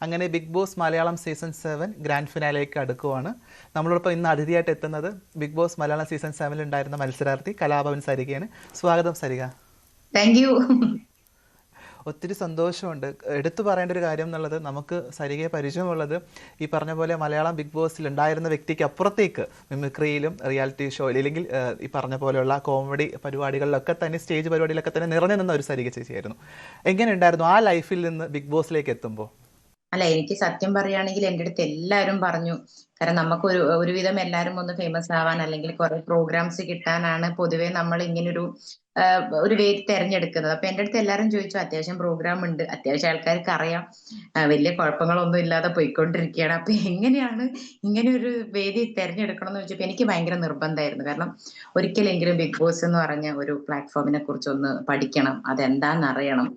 അങ്ങനെ Big Boss Malayalam season 7 grand ഫിനാലേക്ക് അടുക്കുവാണ്. നമ്മളോടൊപ്പം ഇന്ന് അതിഥിയായിട്ട് എത്തുന്നത് ബിഗ് ബോസ് മലയാളം സീസൺ 7 ഉണ്ടായിരുന്ന മത്സരാർത്ഥി കലാഭവൻ സരികയാണ്. സ്വാഗതം സരിക. Thank you. ഒത്തിരി സന്തോഷമുണ്ട്. എടുത്തു പറയേണ്ട ഒരു കാര്യം എന്നുള്ളത്, നമുക്ക് സരികയെ പരിചയമുള്ളത് ഈ പറഞ്ഞ പോലെ മലയാളം ബിഗ് ബോസിൽ ഉണ്ടായിരുന്ന വ്യക്തിക്ക് അപ്പുറത്തേക്ക് മിമിക്രിയിലും റിയാലിറ്റി ഷോയിൽ അല്ലെങ്കിൽ ഈ പറഞ്ഞ പോലെയുള്ള കോമഡി പരിപാടികളിലൊക്കെ തന്നെ, സ്റ്റേജ് പരിപാടിയിലൊക്കെ തന്നെ നിറഞ്ഞു നിന്ന ഒരു സരിക ചേച്ചിയായിരുന്നു. എങ്ങനെ ഉണ്ടായിരുന്നു ആ ലൈഫിൽ നിന്ന് ബിഗ് ബോസിലേക്ക് എത്തുമ്പോൾ? അല്ല, എനിക്ക് സത്യം പറയുകയാണെങ്കിൽ എൻ്റെ അടുത്ത് എല്ലാവരും പറഞ്ഞു. കാരണം നമുക്ക് ഒരുവിധം എല്ലാവരും ഒന്ന് ഫേമസ് ആവാൻ അല്ലെങ്കിൽ കുറെ പ്രോഗ്രാംസ് കിട്ടാനാണ് പൊതുവെ നമ്മൾ ഇങ്ങനൊരു ഒരു വേദി തെരഞ്ഞെടുക്കുന്നത്. അപ്പൊ എൻ്റെ അടുത്ത് എല്ലാവരും ചോദിച്ചു, അത്യാവശ്യം പ്രോഗ്രാം ഉണ്ട്, അത്യാവശ്യം ആൾക്കാർക്ക് അറിയാം, വലിയ കുഴപ്പങ്ങളൊന്നും ഇല്ലാതെ പോയിക്കൊണ്ടിരിക്കുകയാണ്, അപ്പൊ എങ്ങനെയാണ് ഇങ്ങനെ ഒരു വേദി തെരഞ്ഞെടുക്കണം എന്ന് ചോദിച്ചപ്പോ എനിക്ക് ഭയങ്കര നിർബന്ധമായിരുന്നു. കാരണം ഒരിക്കലെങ്കിലും ബിഗ് ബോസ് എന്ന് പറഞ്ഞ ഒരു പ്ലാറ്റ്ഫോമിനെ കുറിച്ച് ഒന്ന് പഠിക്കണം, അതെന്താന്ന് അറിയണം.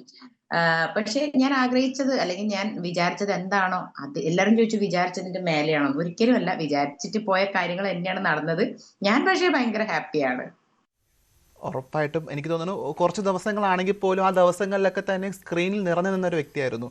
പക്ഷെ ഞാൻ ആഗ്രഹിച്ചത് അല്ലെങ്കിൽ ഞാൻ വിചാരിച്ചത് എന്താണോ അത് എല്ലാരും ചോദിച്ചു, വിചാരിച്ചതിന്റെ മേലെയാണോ? ഒരിക്കലും അല്ല, വിചാരിച്ചിട്ട് പോയ കാര്യങ്ങൾ തന്നെയാണ് നടന്നത്. ഞാൻ പക്ഷേ ഭയങ്കര ഹാപ്പിയാണ്. ഉറപ്പായിട്ടും എനിക്ക് തോന്നുന്നു കുറച്ച് ദിവസങ്ങളാണെങ്കിൽ പോലും ആ ദിവസങ്ങളിലൊക്കെ തന്നെ സ്ക്രീനിൽ നിറഞ്ഞു നിന്നൊരു വ്യക്തിയായിരുന്നു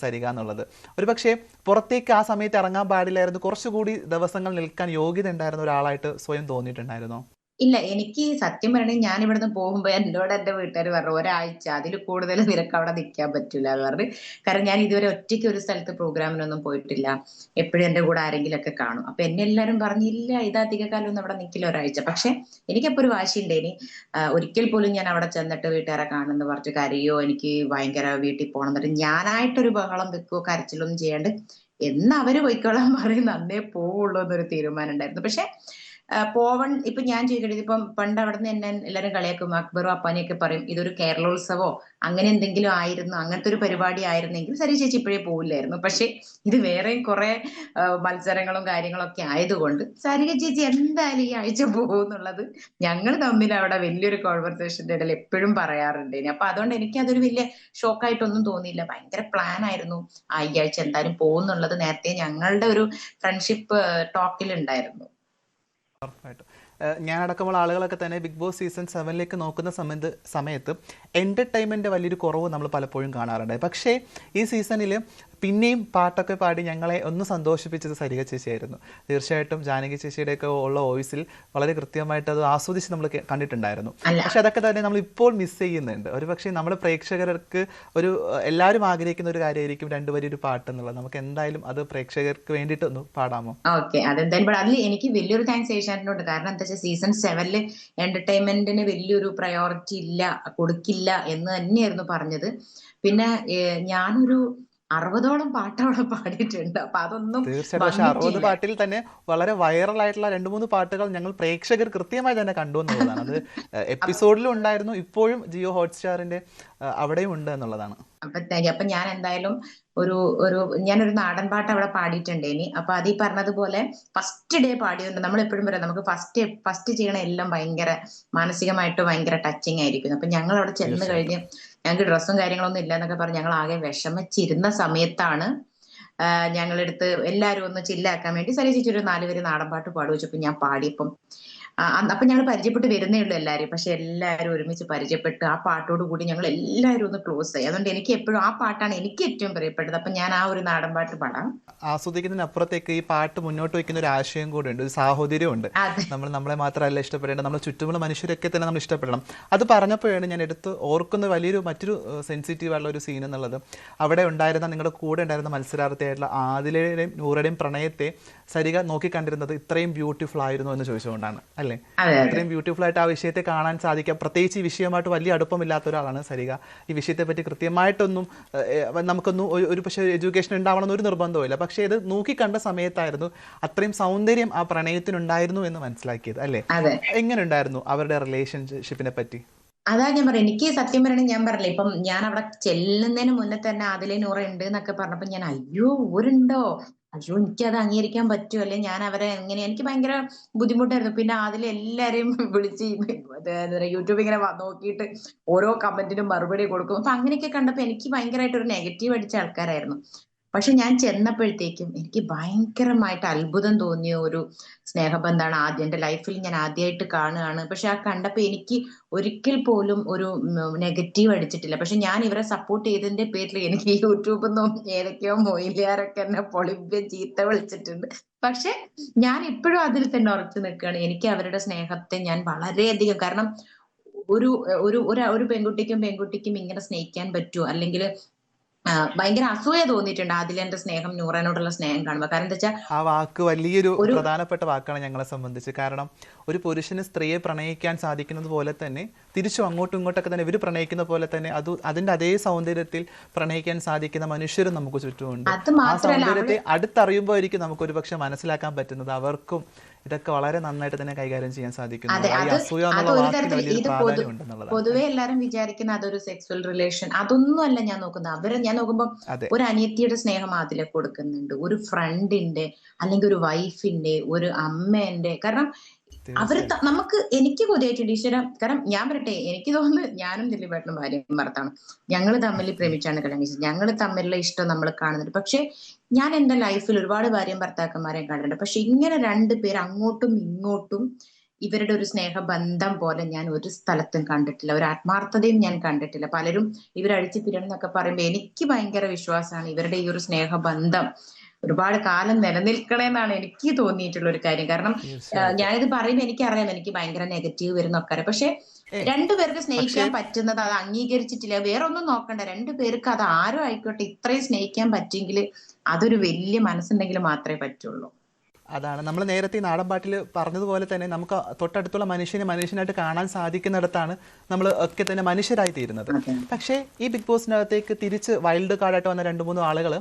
സരിക എന്നുള്ളത്. ഒരു പക്ഷേ പുറത്തേക്ക് ആ സമയത്ത് ഇറങ്ങാൻ പാടില്ലായിരുന്നു, കുറച്ചുകൂടി ദിവസങ്ങൾ നിൽക്കാൻ യോഗ്യത ഉണ്ടായിരുന്ന ഒരാളായിട്ട് സ്വയം തോന്നിയിട്ടുണ്ടായിരുന്നോ? ഇല്ല, എനിക്ക് സത്യം പറയണെങ്കിൽ ഞാൻ ഇവിടുന്ന് പോകുമ്പോ എന്നോട് എന്റെ വീട്ടുകാർ പറഞ്ഞു, ഒരാഴ്ച അതിൽ കൂടുതൽ നിനക്ക് അവിടെ നിൽക്കാൻ പറ്റൂല എന്ന് പറഞ്ഞു. കാരണം ഞാൻ ഇതുവരെ ഒറ്റയ്ക്ക് ഒരു സ്ഥലത്ത് പ്രോഗ്രാമിനൊന്നും പോയിട്ടില്ല. എപ്പോഴും എന്റെ കൂടെ ആരെങ്കിലും ഒക്കെ കാണും. അപ്പൊ എന്നെ എല്ലാരും പറഞ്ഞില്ല, ഇത് അധിക കാലം ഒന്നും അവിടെ നിൽക്കില്ല, ഒരാഴ്ച. പക്ഷെ എനിക്കപ്പോ ഒരു വാശിയുണ്ട്. ഇനി ഒരിക്കൽ പോലും ഞാൻ അവിടെ ചെന്നിട്ട് വീട്ടുകാരെ കാണുന്ന പറഞ്ഞ് കരയോ, എനിക്ക് ഭയങ്കര വീട്ടിൽ പോകണം എന്നിട്ട് ഞാനായിട്ടൊരു ബഹളം വെക്കുകയോ കരച്ചിലൊന്നും ചെയ്യാണ്ട് എന്ന് അവര് പോയിക്കോളാൻ പറയും, നന്നേ പോവുള്ളൂ എന്നൊരു തീരുമാനം ഉണ്ടായിരുന്നു. പക്ഷെ പോവൺ ഇപ്പൊ ഞാൻ ചോദിക്കട്ടെ, ഇതിപ്പം പണ്ട് അവിടെ നിന്ന് എന്നെ എല്ലാരും കളിയാക്കും, അക്ബറും അപ്പാനെയൊക്കെ പറയും ഇതൊരു കേരളോത്സവോ അങ്ങനെ എന്തെങ്കിലും ആയിരുന്നു, അങ്ങനത്തെ ഒരു പരിപാടി ആയിരുന്നെങ്കിൽ സരി ചേച്ചി ഇപ്പോഴേ പോവില്ലായിരുന്നു. പക്ഷെ ഇത് വേറെയും കുറെ മത്സരങ്ങളും കാര്യങ്ങളൊക്കെ ആയതുകൊണ്ട് സരിക ചേച്ചി എന്തായാലും ഈ ആഴ്ച പോകും എന്നുള്ളത് ഞങ്ങൾ തമ്മിൽ അവിടെ വലിയൊരു കോൺവെർസേഷന്റെ ഇടയിൽ എപ്പോഴും പറയാറുണ്ട്. അപ്പൊ അതുകൊണ്ട് എനിക്ക് അതൊരു വലിയ ഷോക്കായിട്ടൊന്നും തോന്നിയില്ല. ഭയങ്കര പ്ലാൻ ആയിരുന്നു ഈ ആഴ്ച എന്തായാലും പോകുന്നുള്ളത്. നേരത്തെ ഞങ്ങളുടെ ഒരു ഫ്രണ്ട്ഷിപ്പ് ടോക്കിൽ ഉണ്ടായിരുന്നു. ഉറപ്പായിട്ടും. ഞാനടക്കമുള്ള ആളുകളൊക്കെ തന്നെ ബിഗ് ബോസ് സീസൺ 7ലേക്ക് നോക്കുന്ന സമയത്ത് എൻ്റർടൈൻമെൻറ്റ് വലിയൊരു കുറവ് നമ്മൾ പലപ്പോഴും കാണാറുണ്ട്. പക്ഷേ ഈ സീസണിൽ പിന്നെയും പാട്ടൊക്കെ പാടി ഞങ്ങളെ ഒന്ന് സന്തോഷിപ്പിച്ചത് സരിക ചേച്ചിയായിരുന്നു. തീർച്ചയായിട്ടും ജാനകി ചേച്ചിയുടെയൊക്കെ ഉള്ള വോയിസിൽ വളരെ കൃത്യമായിട്ട് അത് ആസ്വദിച്ച് നമ്മൾ കണ്ടിട്ടുണ്ടായിരുന്നു. അല്ല, പക്ഷെ അതൊക്കെ തന്നെ നമ്മൾ ഇപ്പോൾ മിസ് ചെയ്യുന്നുണ്ട്. ഒരു പക്ഷേ നമ്മുടെ പ്രേക്ഷകർക്ക് ഒരു എല്ലാവരും ആഗ്രഹിക്കുന്ന ഒരു കാര്യമായിരിക്കും രണ്ടുപേരും ഒരു പാട്ട് എന്നുള്ളത്. നമുക്ക് എന്തായാലും അത് പ്രേക്ഷകർക്ക് വേണ്ടിയിട്ട് ഒന്ന് പാടാമോ? ഓക്കെ, അതെന്തായാലും അതിൽ എനിക്ക് വലിയൊരു താങ്ക്സ് ഏഷ്യാനെറ്റിനോട്. കാരണം എന്താ വെച്ചാൽ സീസൺ 7 എന്റർടൈൻമെന്റിന് വലിയൊരു പ്രയോറിറ്റി ഇല്ല, കൊടുക്കില്ല എന്ന് തന്നെയായിരുന്നു പറഞ്ഞത്. പിന്നെ ഞാനൊരു 60ഓളം പാട്ട് അവിടെ പാടിയിട്ടുണ്ട്. അപ്പൊ അതൊന്നും തീർച്ചയായിട്ടും. പക്ഷെ 60 വന്നിട്ടില്ല. പാട്ടിൽ തന്നെ വളരെ വൈറലായിട്ടുള്ള 2-3 പാട്ടുകൾ ഞങ്ങൾ പ്രേക്ഷകർ കൃത്യമായി തന്നെ കണ്ടു എന്നുള്ളതാണ്. അത് എപ്പിസോഡിലും ഉണ്ടായിരുന്നു, ഇപ്പോഴും ജിയോ ഹോട്ട്സ്റ്റാറിന്റെ അവിടെയും ഉണ്ട് എന്നുള്ളതാണ്. അപ്പൊ ഞാൻ എന്തായാലും ഒരു ഒരു ഞാനൊരു നാടൻ പാട്ട് അവിടെ പാടിയിട്ടുണ്ട്. ഇനി അപ്പൊ അത് ഈ പറഞ്ഞതുപോലെ ഫസ്റ്റ് ഡേ പാടിയിട്ടുണ്ട്. നമ്മൾ എപ്പോഴും പറയാം, നമുക്ക് ഫസ്റ്റ് ചെയ്യണ എല്ലാം ഭയങ്കര മാനസികമായിട്ട് ഭയങ്കര ടച്ചിങ് ആയിരിക്കും. അപ്പൊ ഞങ്ങൾ അവിടെ ചെന്ന് തീർച്ചയായിട്ടും. കഴിഞ്ഞ് ഞങ്ങൾക്ക് ഡ്രസ്സും കാര്യങ്ങളൊന്നും ഇല്ല എന്നൊക്കെ പറഞ്ഞ് ഞങ്ങൾ ആകെ വിഷമിച്ചിരുന്ന സമയത്താണ് ഞങ്ങളെടുത്ത് എല്ലാരും ഒന്ന് ചില്ലാക്കാൻ വേണ്ടി സരി ചേച്ചി ഒരു 4 വരി നാടൻ പാട്ട് പാടുക വെച്ചപ്പോ ഞാൻ പാടിയപ്പം അപ്പൊ ഞങ്ങൾ പരിചയപ്പെട്ട് വരുന്നേ ഉള്ളൂ എല്ലാരും. പക്ഷെ എല്ലാരും ഒരുമിച്ച് പരിചയപ്പെട്ട് ആ പാട്ടോട് കൂടി ഞങ്ങൾ എല്ലാരും ഒന്ന് ക്ലോസ് ആയി. അതുകൊണ്ട് എനിക്ക് എപ്പോഴും ആ പാട്ടാണ് എനിക്ക് ഏറ്റവും പ്രിയപ്പെട്ടത്. അപ്പൊ ഞാൻ ആ ഒരു നാടൻ പാട്ട് പാടാം. ആസ്വദിക്കുന്നതിനപ്പുറത്തേക്ക് ഈ പാട്ട് മുന്നോട്ട് വയ്ക്കുന്ന ഒരു ആശയം കൂടെ ഉണ്ട്, ഒരു സാഹോദര്യമുണ്ട്. അതെ, നമ്മൾ നമ്മളെ മാത്രമല്ല ഇഷ്ടപ്പെടേണ്ടത്, നമ്മുടെ ചുറ്റുമുള്ള മനുഷ്യരൊക്കെ തന്നെ നമ്മൾ ഇഷ്ടപ്പെടണം. അത് പറഞ്ഞപ്പോഴാണ് ഞാൻ എടുത്ത് ഓർക്കുന്ന മറ്റൊരു സെൻസിറ്റീവ് ആയിട്ടുള്ള ഒരു സീൻ എന്നുള്ളത്, അവിടെ ഉണ്ടായിരുന്ന നിങ്ങളുടെ കൂടെ ഉണ്ടായിരുന്ന മത്സരാർത്ഥിയായിട്ടുള്ള ആദിലയുടെയും നൂറയുടെയും പ്രണയത്തെ സരിക നോക്കിക്കണ്ടിരുന്നത് ഇത്രയും ബ്യൂട്ടിഫുൾ ആയിരുന്നു എന്ന് ചോദിച്ചുകൊണ്ടാണ് അല്ലേ? അതെ, അതെ. ഇത്രയും ബ്യൂട്ടിഫുൾ ആയിട്ട് ആ വിഷയത്തെ കാണാൻ സാധിക്കാം. പ്രത്യേകിച്ച് ഈ വിഷയമായിട്ട് വലിയ അടുപ്പമില്ലാത്ത ഒരാളാണ് സരിക. ഈ വിഷയത്തെ പറ്റി കൃത്യമായിട്ടൊന്നും നമുക്കൊന്നും ഒരു പക്ഷേ എഡ്യൂക്കേഷൻ ഉണ്ടാവണമെന്ന് ഒരു നിർബന്ധമില്ല. പക്ഷേ ഇത് നോക്കിക്കണ്ട സമയത്തായിരുന്നു അത്രയും സൗന്ദര്യം ആ പ്രണയത്തിനുണ്ടായിരുന്നു എന്ന് മനസ്സിലാക്കിയത് അല്ലേ? അതെ, എങ്ങനെ ഉണ്ടായിരുന്നു അവരുടെ റിലേഷൻഷിപ്പിനെ പറ്റി? അതാ ഞാൻ പറയാം. എനിക്ക് സത്യം പറയണെങ്കിൽ ഞാൻ പറഞ്ഞില്ലേ, ഇപ്പം ഞാൻ അവിടെ ചെല്ലുന്നതിന് മുന്നേ തന്നെ അതിലെ നൂറ ഉണ്ട് എന്നൊക്കെ പറഞ്ഞപ്പോ ഞാൻ അയ്യോ ഊരുണ്ടോ, അയ്യോ എനിക്കത് അംഗീകരിക്കാൻ പറ്റുമോ, അല്ലെ ഞാൻ അവരെ എങ്ങനെ, എനിക്ക് ഭയങ്കര ബുദ്ധിമുട്ടായിരുന്നു. പിന്നെ അതിൽ എല്ലാരെയും വിളിച്ച് എന്താ പറയാ, യൂട്യൂബ് ഇങ്ങനെ നോക്കിയിട്ട് ഓരോ കമന്റിനും മറുപടി കൊടുക്കും. അപ്പൊ അങ്ങനെയൊക്കെ കണ്ടപ്പോ എനിക്ക് ഭയങ്കരമായിട്ട് ഒരു നെഗറ്റീവ് അടിച്ച ആൾക്കാരായിരുന്നു. പക്ഷെ ഞാൻ ചെന്നപ്പോഴത്തേക്കും എനിക്ക് ഭയങ്കരമായിട്ട് അത്ഭുതം തോന്നിയ ഒരു സ്നേഹബന്ധമാണ് ആദ്യം എന്റെ ലൈഫിൽ ഞാൻ ആദ്യമായിട്ട് കാണുകയാണ്. പക്ഷെ ആ കണ്ടപ്പോ എനിക്ക് ഒരിക്കൽ പോലും ഒരു നെഗറ്റീവ് അടിച്ചിട്ടില്ല. പക്ഷെ ഞാൻ ഇവരെ സപ്പോർട്ട് ചെയ്തതിന്റെ പേരിൽ എനിക്ക് യൂട്യൂബിൽ നിന്നും ഏതൊക്കെയോ മൊയിലിയാരൊക്കെ എന്നെ പൊളിപ്പിയ ചീത്ത വിളിച്ചിട്ടുണ്ട്. പക്ഷെ ഞാൻ ഇപ്പോഴും അതിൽ തന്നെ ഉറച്ചു നിൽക്കുകയാണ്. എനിക്ക് അവരുടെ സ്നേഹത്തെ ഞാൻ വളരെയധികം, കാരണം ഒരു ഒരു പെൺകുട്ടിക്കും ഇങ്ങനെ സ്നേഹിക്കാൻ പറ്റുമോ? അല്ലെങ്കിൽ ഭയങ്കര അസൂയ തോന്നിയിട്ടുണ്ട് ആദിലന്റെ സ്നേഹം, നൂറനോടുള്ള സ്നേഹം കാണുമ്പോ. കാരണം എന്താ വെച്ചാൽ ആ വാക്ക് വലിയൊരു ഒരു പ്രധാനപ്പെട്ട വാക്കാണ് ഞങ്ങളെ സംബന്ധിച്ച്. കാരണം ഒരു പുരുഷന് സ്ത്രീയെ പ്രണയിക്കാൻ സാധിക്കുന്നത് പോലെ തന്നെ തിരിച്ചും അങ്ങോട്ടും ഇങ്ങോട്ടൊക്കെ തന്നെ ഇവർ പ്രണയിക്കുന്ന പോലെ തന്നെ അതിന്റെ അതേ സൗന്ദര്യത്തിൽ പ്രണയിക്കാൻ സാധിക്കുന്ന മനുഷ്യരും നമുക്ക് ചുറ്റുമുണ്ട്. അത് ആ മാത്രല്ല സൗന്ദര്യത്തെ അടുത്തറിയുമ്പോഴായിരിക്കും നമുക്ക് ഒരു പക്ഷെ മനസ്സിലാക്കാൻ പറ്റുന്നത് അവർക്കും ഇതൊക്കെ വളരെ നന്നായിട്ട് തന്നെ കൈകാര്യം ചെയ്യാൻ സാധിക്കുന്നു. അതെ, ഈ അസൂയ എന്നുള്ള ഒരു വാക്കിന് തരത്തിൽ വലിയൊരു ഇത് പ്രാധാന്യം ഉണ്ടെന്നുള്ളതാണ്. പൊതുവെ എല്ലാരും വിചാരിക്കുന്ന അതൊരു സെക്സ്വൽ റിലേഷൻ, അതൊന്നും അല്ല ഞാൻ നോക്കുന്നത്. ഞാൻ നോക്കുമ്പോ അതെ, ഒരു അനിയത്തിയുടെ സ്നേഹം അതിലെ കൊടുക്കുന്നുണ്ട്, ഒരു ഫ്രണ്ടിന്റെ, അല്ലെങ്കിൽ ഒരു വൈഫിന്റെ, ഒരു അമ്മേന്റെ. കാരണം തീർച്ചയായിട്ടും. എനിക്ക് കൊതിയായിട്ടുണ്ട് ഈശ്വര. കാരണം ഞാൻ പറയട്ടെ, എനിക്ക് തോന്നുന്നു ഞാനും ദിലീപേട്ടനും ഭാര്യയും ഭർത്താവാണ്. ഞങ്ങൾ തമ്മിൽ പ്രേമിച്ചാണ് കല്യാണം കഴിച്ചത്. ഞങ്ങൾ തമ്മിലുള്ള ഇഷ്ടം നമ്മൾ കാണുന്നുണ്ട്. പക്ഷെ ഞാൻ എന്റെ ലൈഫിൽ ഒരുപാട് ഭാര്യയും ഭർത്താക്കന്മാരെയും കണ്ടിട്ടുണ്ട്. പക്ഷെ ഇങ്ങനെ രണ്ടുപേർ അങ്ങോട്ടും ഇങ്ങോട്ടും ഇവരുടെ ഒരു സ്നേഹബന്ധം പോലെ ഞാൻ ഒരു സ്ഥലത്തും കണ്ടിട്ടില്ല. ഒരു ആത്മാർത്ഥതയും ഞാൻ കണ്ടിട്ടില്ല. പലരും ഇവരഴിച്ചു പിരണം എന്നൊക്കെ പറയുമ്പോൾ എനിക്ക് ഭയങ്കര വിശ്വാസമാണ് ഇവരുടെ ഈ ഒരു സ്നേഹബന്ധം ഒരുപാട് കാലം നിലനിൽക്കണേന്നാണ് എനിക്ക് തോന്നിയിട്ടുള്ള ഒരു കാര്യം. കാരണം തീർച്ചയായിട്ടും. ഞാനിത് പറയുമ്പോൾ എനിക്കറിയാം എനിക്ക് ഭയങ്കര നെഗറ്റീവ് വരുന്നൊക്കെ. പക്ഷെ ഏ രണ്ടുപേർക്ക് പക്ഷേ സ്നേഹിക്കാൻ പറ്റുന്നത്, അത് അംഗീകരിച്ചിട്ടില്ല. വേറെ ഒന്നും നോക്കണ്ട, രണ്ടുപേർക്ക് അത് ആരും ആയിക്കോട്ടെ ഇത്രയും സ്നേഹിക്കാൻ പറ്റിയെങ്കിൽ അതൊരു വലിയ മനസ്സുണ്ടെങ്കിൽ മാത്രമേ പറ്റുള്ളൂ. അതാണ് നമ്മൾ നേരത്തെ ഈ നാടൻ പാട്ടിൽ പറഞ്ഞതുപോലെ തന്നെ നമുക്ക് തൊട്ടടുത്തുള്ള മനുഷ്യനെ മനുഷ്യനായിട്ട് കാണാൻ സാധിക്കുന്നിടത്താണ് നമ്മൾ ഒക്കെ തന്നെ മനുഷ്യരായി തീരുന്നത്. അതെ, പക്ഷേ ഈ ബിഗ് ബോസിനകത്തേക്ക് തിരിച്ച് വൈൽഡ് കാർഡായിട്ട് വന്ന 2-3 ആളുകൾ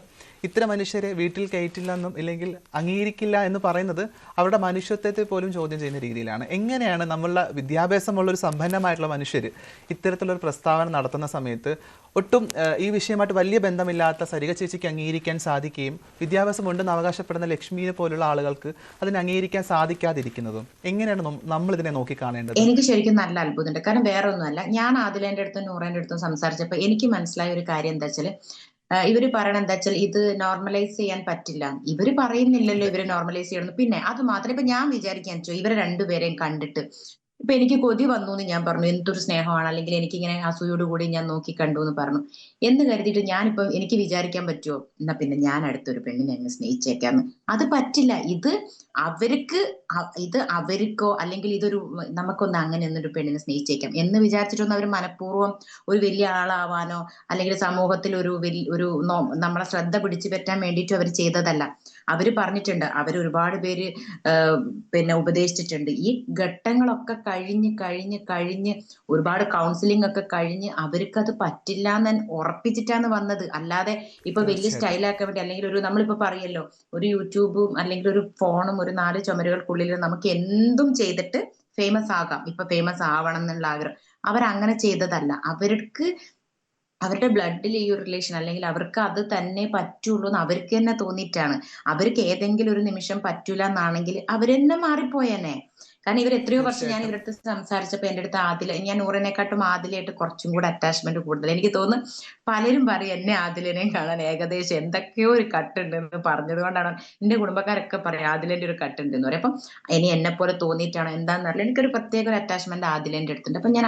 ഇത്തരം മനുഷ്യരെ വീട്ടിൽ കയറ്റില്ലെന്നും ഇല്ലെങ്കിൽ അംഗീകരിക്കില്ല എന്ന് പറയുന്നത് അവരുടെ മനുഷ്യത്വത്തെ പോലും ചോദ്യം ചെയ്യുന്ന രീതിയിലാണ്. എങ്ങനെയാണ് നമ്മളുടെ വിദ്യാഭ്യാസമുള്ള ഒരു സമ്പന്നമായിട്ടുള്ള മനുഷ്യർ ഇത്തരത്തിലൊരു പ്രസ്താവന നടത്തുന്ന സമയത്ത് ഒട്ടും ഈ വിഷയമായിട്ട് വലിയ ബന്ധമില്ലാത്ത സരിക ചേച്ചിക്ക് അംഗീകരിക്കാൻ സാധിക്കുകയും വിദ്യാഭ്യാസം ഉണ്ടെന്ന് അവകാശപ്പെടുന്ന ലക്ഷ്മിയെ പോലുള്ള ആളുകൾക്ക് അതിനെ അംഗീകരിക്കാൻ സാധിക്കാതിരിക്കുന്നതും എങ്ങനെയാണ് നമ്മൾ ഇതിനെ നോക്കിക്കാണേണ്ടത്? എനിക്ക് ശരിക്കും നല്ല അത്ഭുതമുണ്ട്. കാരണം വേറെ ഒന്നുമല്ല, ഞാൻ ആദിലേന്റെ അടുത്തും നൂറേന്റെ അടുത്തും സംസാരിച്ചപ്പോ എനിക്ക് മനസ്സിലായ ഒരു കാര്യം എന്താ വെച്ചാല്, ഇവര് പറയണ എന്താ വെച്ചാൽ ഇത് നോർമലൈസ് ചെയ്യാൻ പറ്റില്ല. ഇവര് പറയുന്നില്ലല്ലോ അതെ, ഇവര് നോർമലൈസ് ചെയ്യണം. പിന്നെ അത് മാത്രം ഇപ്പൊ ഞാൻ വിചാരിക്കാൻ വെച്ചോ, ഇവരെ രണ്ടുപേരെയും കണ്ടിട്ട് ഇപ്പൊ എനിക്ക് കൊതി വന്നു എന്ന് ഞാൻ പറഞ്ഞു, എന്തൊരു സ്നേഹമാണ്, അല്ലെങ്കിൽ എനിക്കിങ്ങനെ അസൂയോട് കൂടി ഞാൻ നോക്കി കണ്ടു എന്ന് പറഞ്ഞു എന്ന് കരുതിയിട്ട് ഞാനിപ്പം എനിക്ക് വിചാരിക്കാൻ പറ്റുമോ എന്നാ പിന്നെ ഞാൻ അടുത്തൊരു പെണ്ണിനെ അങ്ങ് സ്നേഹിച്ചേക്കാന്ന്? അത് പറ്റില്ല. അവർക്ക് ഇത് അവർക്കോ അല്ലെങ്കിൽ നമുക്കൊന്ന് അങ്ങനെ ഒന്നൊരു പെണ്ണിനെ സ്നേഹിച്ചേക്കാം എന്ന് വിചാരിച്ചിട്ടൊന്നും അവർ മനഃപൂർവ്വം ഒരു വലിയ ആളാവാനോ അല്ലെങ്കിൽ സമൂഹത്തിൽ നമ്മളെ ശ്രദ്ധ പിടിച്ചു പറ്റാൻ വേണ്ടിയിട്ടും അവർ ചെയ്തതല്ല. അവര് പറഞ്ഞിട്ടുണ്ട്, അവർ ഒരുപാട് പേര് പിന്നെ ഉപദേശിച്ചിട്ടുണ്ട്. ഈ ഘട്ടങ്ങളൊക്കെ കഴിഞ്ഞ് ഒരുപാട് കൗൺസിലിംഗ് ഒക്കെ കഴിഞ്ഞ് അവർക്കത് പറ്റില്ല എന്ന് ഉറപ്പിച്ചിട്ടാണ് വന്നത്. അല്ലാതെ ഇപ്പൊ വലിയ തീർച്ചയായിട്ടും. സ്റ്റൈലാക്കാൻ വേണ്ടി, അല്ലെങ്കിൽ നമ്മളിപ്പോ പറയല്ലോ ഒരു യൂട്യൂബും അല്ലെങ്കിൽ ഒരു ഫോണും ഒരു 4 ചുമരുകൾക്കുള്ളിൽ നമുക്ക് എന്തും ചെയ്തിട്ട് ഫേമസ് ആകാം, ഇപ്പൊ ഫേമസ് ആവണം എന്നുള്ള ആഗ്രഹം. അവരങ്ങനെ ചെയ്തതല്ല. അവരുടെ ബ്ലഡിൽ ഈ ഒരു റിലേഷൻ, അല്ലെങ്കിൽ അവർക്ക് അത് തന്നെ പറ്റുള്ളൂ എന്ന് അവർക്ക് തന്നെ തോന്നിയിട്ടാണ്. അവർക്ക് ഏതെങ്കിലും ഒരു നിമിഷം പറ്റൂല എന്നാണെങ്കിൽ അവരെന്നെ മാറിപ്പോയേനെ. കാരണം ഇവർ എത്രയോ വർഷം ഞാൻ തീർച്ചയായിട്ടും. ഇവരടുത്ത് സംസാരിച്ചപ്പോ എന്റെ അടുത്ത് ഞാൻ നൂറിനെക്കാട്ടും ആദിലയായിട്ട് കുറച്ചും കൂടെ അറ്റാച്ച്മെന്റ് കൂടുതൽ. എനിക്ക് തോന്നുന്നു പലരും പറയും എന്നെ ആദിലിനെയും കാണാൻ ഏകദേശം എന്തൊക്കെയോ ഒരു കട്ടുണ്ട് എന്ന് പറഞ്ഞത് കൊണ്ടാണ്. എന്റെ കുടുംബക്കാരൊക്കെ പറയും ആദിലന്റെ ഒരു കട്ടുണ്ട് എന്ന് പറയും. അപ്പം ഇനി എന്നെ പോലെ തോന്നിയിട്ടാണോ എന്താണെന്നറിയില്ല, എനിക്കൊരു പ്രത്യേക ഒരു അറ്റാച്ച്മെന്റ് ആദിലന്റെ അടുത്തുണ്ട്. അപ്പൊ ഞാൻ